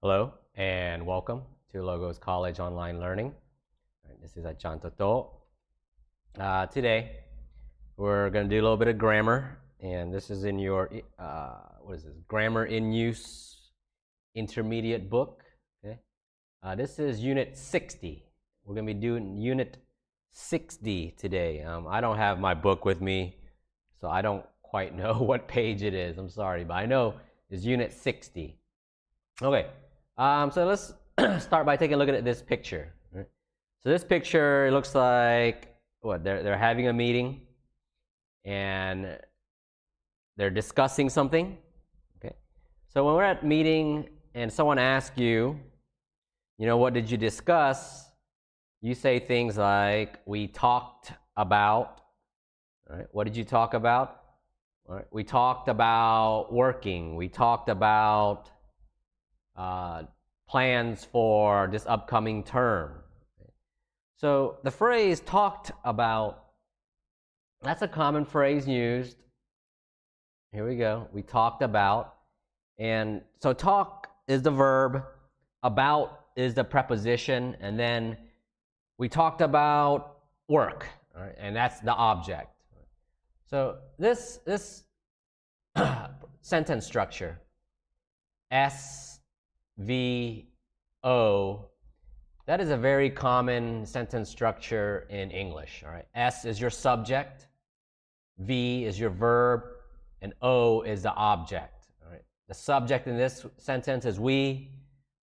Hello and welcome to Logos College Online Learning. This is Ajarn Toto. Today we're going to do a little bit of grammar, and this is in your Grammar in Use Intermediate book. Okay, this is Unit 60. We're going to be doing Unit 60 today. I don't have my book with me, so I don't quite know what page it is. I'm sorry, but I know it's Unit 60. Okay. So let's start by taking a look at this picture. Right? So this picture, it looks like they're having a meeting and they're discussing something. Okay. So when we're at a meeting and someone asks you, what did you discuss? You say things like, we talked about. All right. What did you talk about? All right. We talked about working. We talked about plans for this upcoming term. So the phrase talked about, that's a common phrase used. Here we go. We talked about. And so talk is the verb, about is the preposition, and then we talked about work, right? And that's the object. So this sentence structure, S-V-O, that is a very common sentence structure in English. All right? S is your subject, V is your verb, and O is the object. All right? The subject in this sentence is we,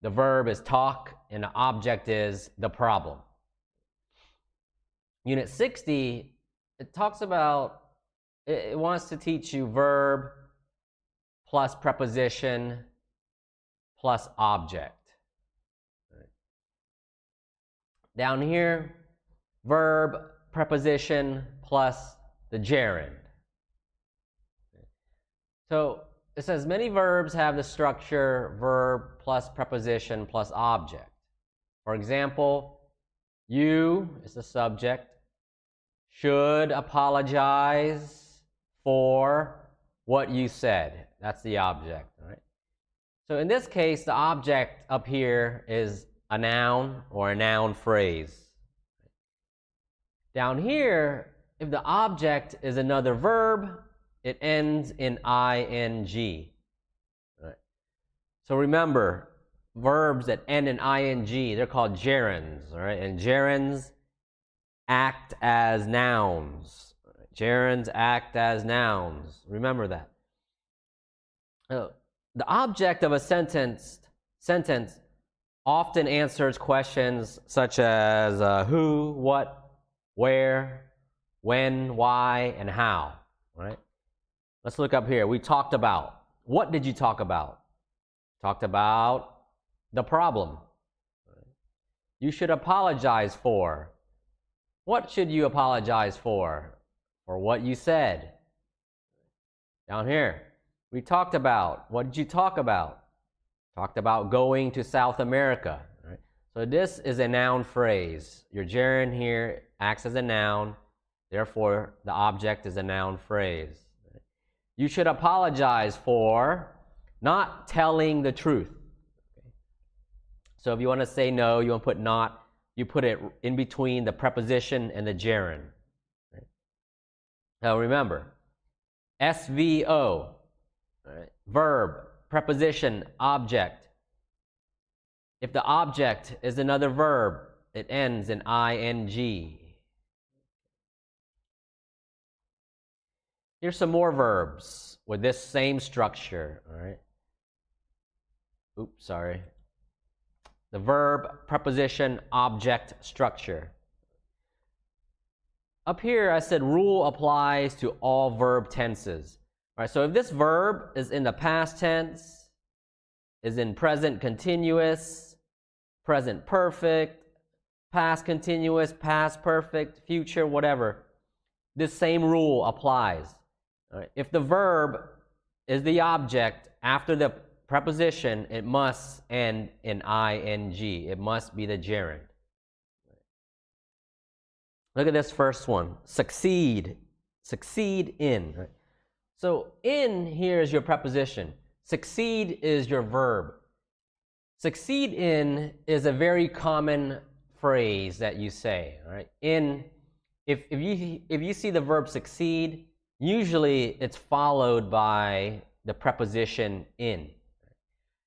the verb is talk, and the object is the problem. Unit 60, it talks about, it wants to teach you verb plus preposition plus object. Right. Down here, verb, preposition, plus the gerund. So it says many verbs have the structure verb plus preposition plus object. For example, you is the subject, should apologize for what you said. That's the object, right? So in this case, the object up here is a noun or a noun phrase. Down here, if the object is another verb, it ends in ing. Right? So remember, verbs that end in ing, they're called gerunds. All right? And gerunds act as nouns. Gerunds act as nouns. Remember that. The object of a sentence often answers questions such as who, what, where, when, why, and how. Right? Let's look up here. We talked about. What did you talk about? Talked about the problem. You should apologize for. What should you apologize for? For what you said. Down here. We talked about. What did you talk about? Talked about going to South America. Right? So this is a noun phrase. Your gerund here acts as a noun. Therefore, the object is a noun phrase. Right? You should apologize for not telling the truth. Okay? So if you want to say no, you want to put not, you put it in between the preposition and the gerund. Right? Now remember, SVO. Right. Verb, preposition, object. If the object is another verb, it ends in ing. Here's some more verbs with this same structure. All right. Oops, sorry. The verb, preposition, object structure. Up here, I said rule applies to all verb tenses. All right, so if this verb is in the past tense, is in present continuous, present perfect, past continuous, past perfect, future, whatever, this same rule applies. All right, if the verb is the object after the preposition, it must end in ing. It must be the gerund. Look at this first one. Succeed. Succeed in. Right? So in here is your preposition. Succeed is your verb. Succeed in is a very common phrase that you say. All right. If you see the verb succeed, usually it's followed by the preposition in.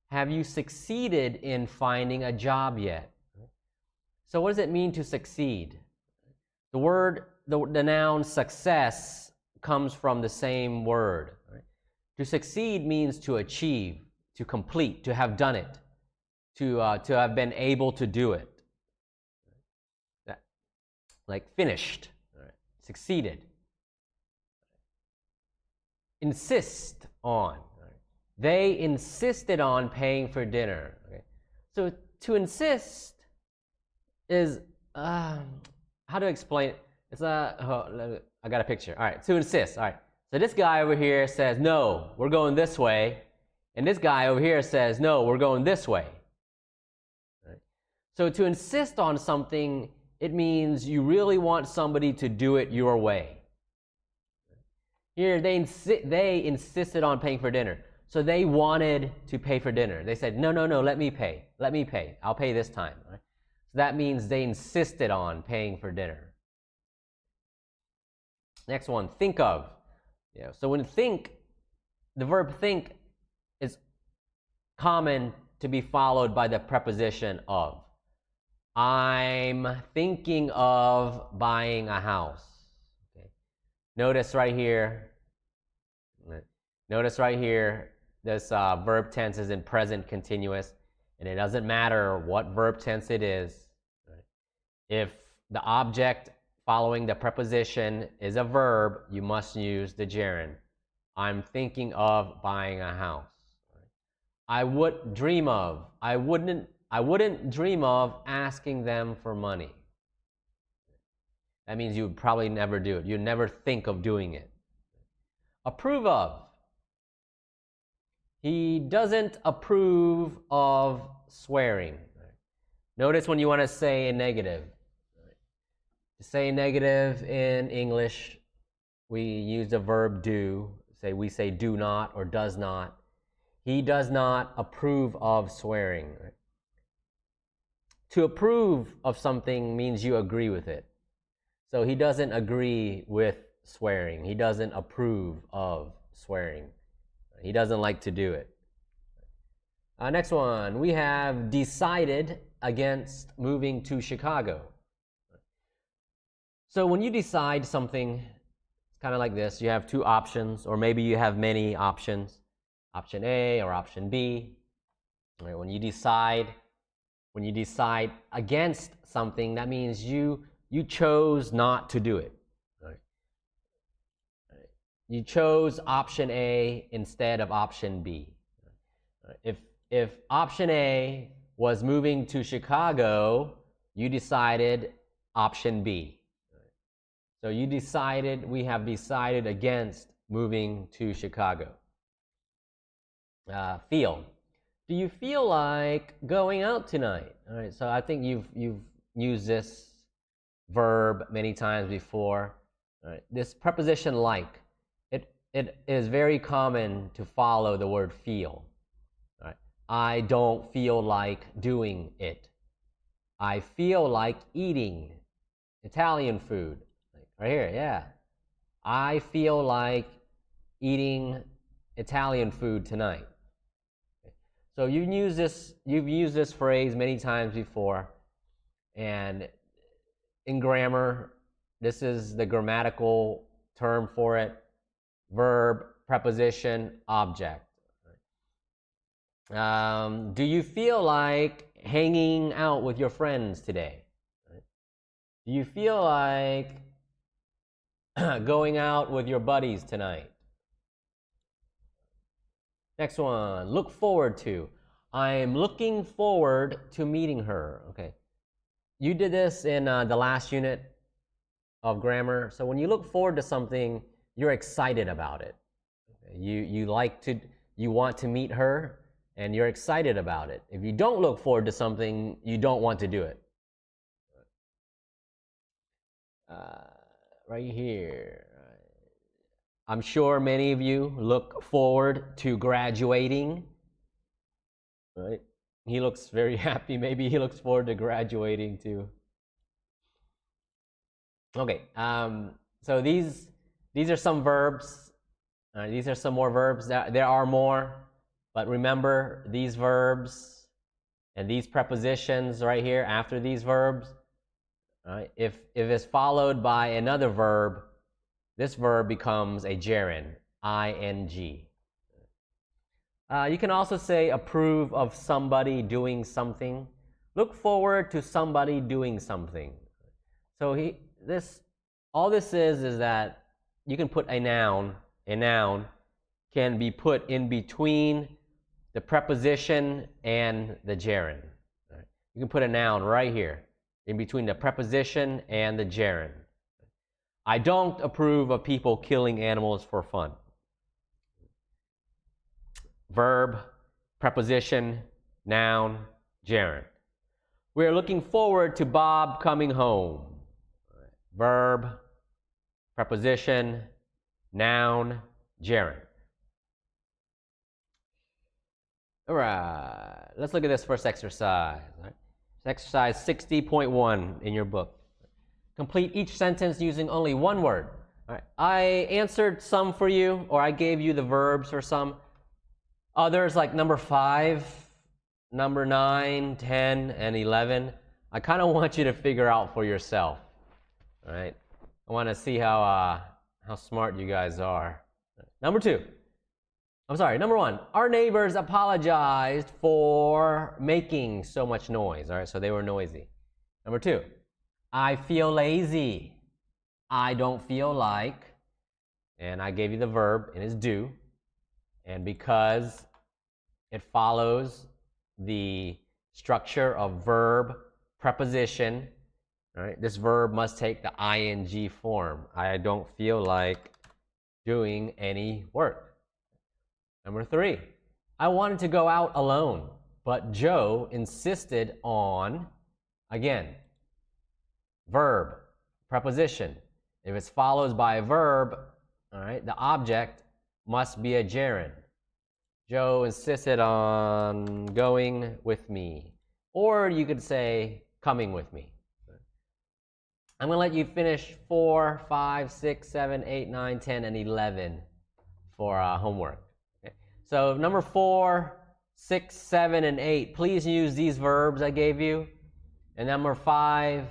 Have you succeeded in finding a job yet? So what does it mean to succeed? The noun success comes from the same word. Right? To succeed means to achieve, to complete, to have done it, to have been able to do it. Like finished, right? Succeeded. Insist on. Right? They insisted on paying for dinner. Okay? So to insist is, how to explain it? It's I got a picture. All right, to insist. All right. So this guy over here says, no, we're going this way. And this guy over here says, no, we're going this way. Right? So to insist on something, it means you really want somebody to do it your way. Here, they insisted on paying for dinner. So they wanted to pay for dinner. They said, no, let me pay. Let me pay. I'll pay this time. Right? So that means they insisted on paying for dinner. Next one, think of. Yeah, so when think, the verb think is common to be followed by the preposition of. I'm thinking of buying a house. Okay. Notice right here, this verb tense is in present continuous, and it doesn't matter what verb tense it is. Right? If the object following the preposition is a verb, you must use the gerund. I'm thinking of buying a house. I wouldn't dream of asking them for money. That means you would probably never do it. You'd never think of doing it. Approve of. He doesn't approve of swearing. Notice when you want to say a negative. To say negative in English, we use the verb do. We say do not or does not. He does not approve of swearing. Right? To approve of something means you agree with it. So he doesn't agree with swearing. He doesn't approve of swearing. He doesn't like to do it. Next one, we have decided against moving to Chicago. So when you decide something, it's kind of like this. You have two options, or maybe you have many options. Option A or option B. Right, when you decide against something, that means you chose not to do it. Right? You chose option A instead of option B. Right? If option A was moving to Chicago, you decided option B. So we have decided against moving to Chicago. Feel. Do you feel like going out tonight? All right, so I think you've used this verb many times before. All right, this preposition like, it is very common to follow the word feel. All right, I don't feel like doing it. I feel like eating Italian food. Right here, yeah. I feel like eating Italian food tonight. So you've used this phrase many times before, and in grammar, this is the grammatical term for it: verb, preposition, object. Do you feel like hanging out with your friends today? Do you feel like going out with your buddies tonight? Next one, look forward to. I'm looking forward to meeting her. Okay. You did this in the last unit of grammar. So when you look forward to something, you're excited about it. Okay. You want to meet her, and you're excited about it. If you don't look forward to something, you don't want to do it. Right here. I'm sure many of you look forward to graduating, right? He looks very happy. Maybe he looks forward to graduating too. Okay, so these are some verbs. These are some more verbs. There are more, but remember these verbs and these prepositions right here after these verbs. If it's followed by another verb, this verb becomes a gerund, ing. You can also say approve of somebody doing something. Look forward to somebody doing something. So all this is that you can put a noun. A noun can be put in between the preposition and the gerund. You can put a noun right here in between the preposition and the gerund. I don't approve of people killing animals for fun. Verb, preposition, noun, gerund. We're looking forward to Bob coming home. Verb, preposition, noun, gerund. All right, let's look at this first exercise. Right? Exercise 60.1 in your book. Complete each sentence using only one word. All right. I answered some for you, or I gave you the verbs for some. Others, like number 5, number 9, 10, and 11, I kind of want you to figure out for yourself. All right? I want to see how smart you guys are. Number 1. Our neighbors apologized for making so much noise. All right, so they were noisy. Number 2, I feel lazy. I don't feel like, and I gave you the verb, and it's do. And because it follows the structure of verb, preposition, right, this verb must take the ing form. I don't feel like doing any work. Number 3, I wanted to go out alone, but Joe insisted on, again, verb, preposition. If it's followed by a verb, all right, the object must be a gerund. Joe insisted on going with me. Or you could say coming with me. I'm going to let you finish 4, 5, 6, 7, 8, 9, 10, and 11 for homework. Okay. So number 4, 6, 7, and 8, please use these verbs I gave you. And number 5,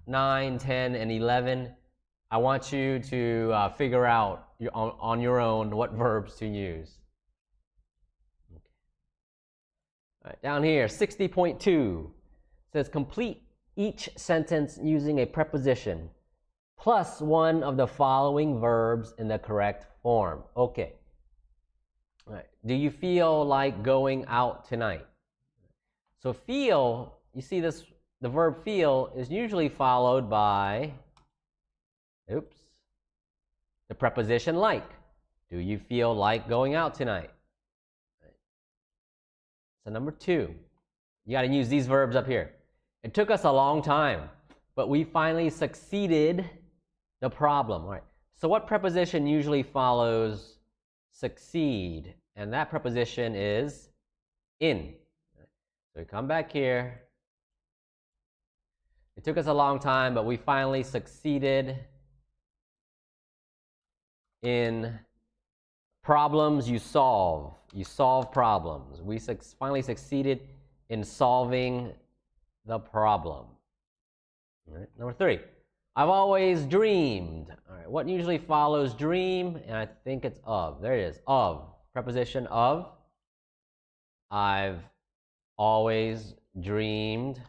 9, 10, and 11, I want you to figure out on your own what verbs to use. Okay. All right, down here, 60.2 says complete each sentence using a preposition plus one of the following verbs in the correct form. Okay. All right. Do you feel like going out tonight? So feel, you see this, the verb feel is usually followed by, the preposition like. Do you feel like going out tonight? So number 2, you got to use these verbs up here. It took us a long time, but we finally succeeded the problem. All right. So what preposition usually follows succeed? And that preposition is in. So we come back here. It took us a long time, but we finally succeeded in problems you solve. You solve problems. We finally succeeded in solving the problem. All right. Number 3, I've always dreamed. All right. What usually follows dream? And I think it's of. There it is. Of. Preposition of. I've always dreamed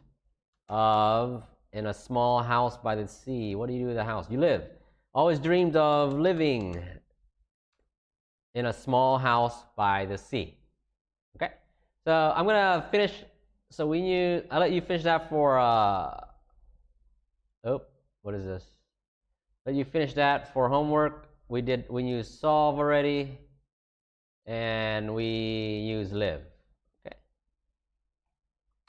of in a small house by the sea. What do you do with the house? You live. Always dreamed of living in a small house by the sea. Okay? So I'm going to finish. So I'll let you finish that for, what is this? Let you finish that for homework. We used solve already, and we use live.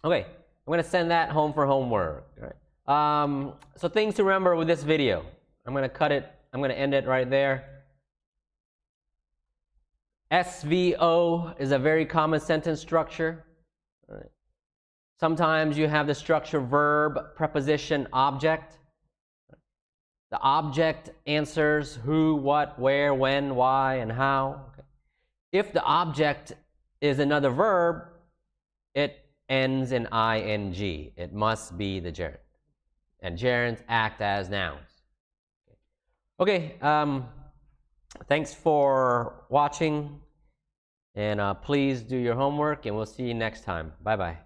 Okay, I'm going to send that home for homework. All right. So things to remember with this video. I'm going to cut it. I'm going to end it right there. SVO is a very common sentence structure. All right. Sometimes you have the structure verb, preposition, object. The object answers who, what, where, when, why, and how. If the object is another verb, it ends in ing. It must be the gerund. And gerunds act as nouns. Okay, thanks for watching. And please do your homework, and we'll see you next time. Bye-bye.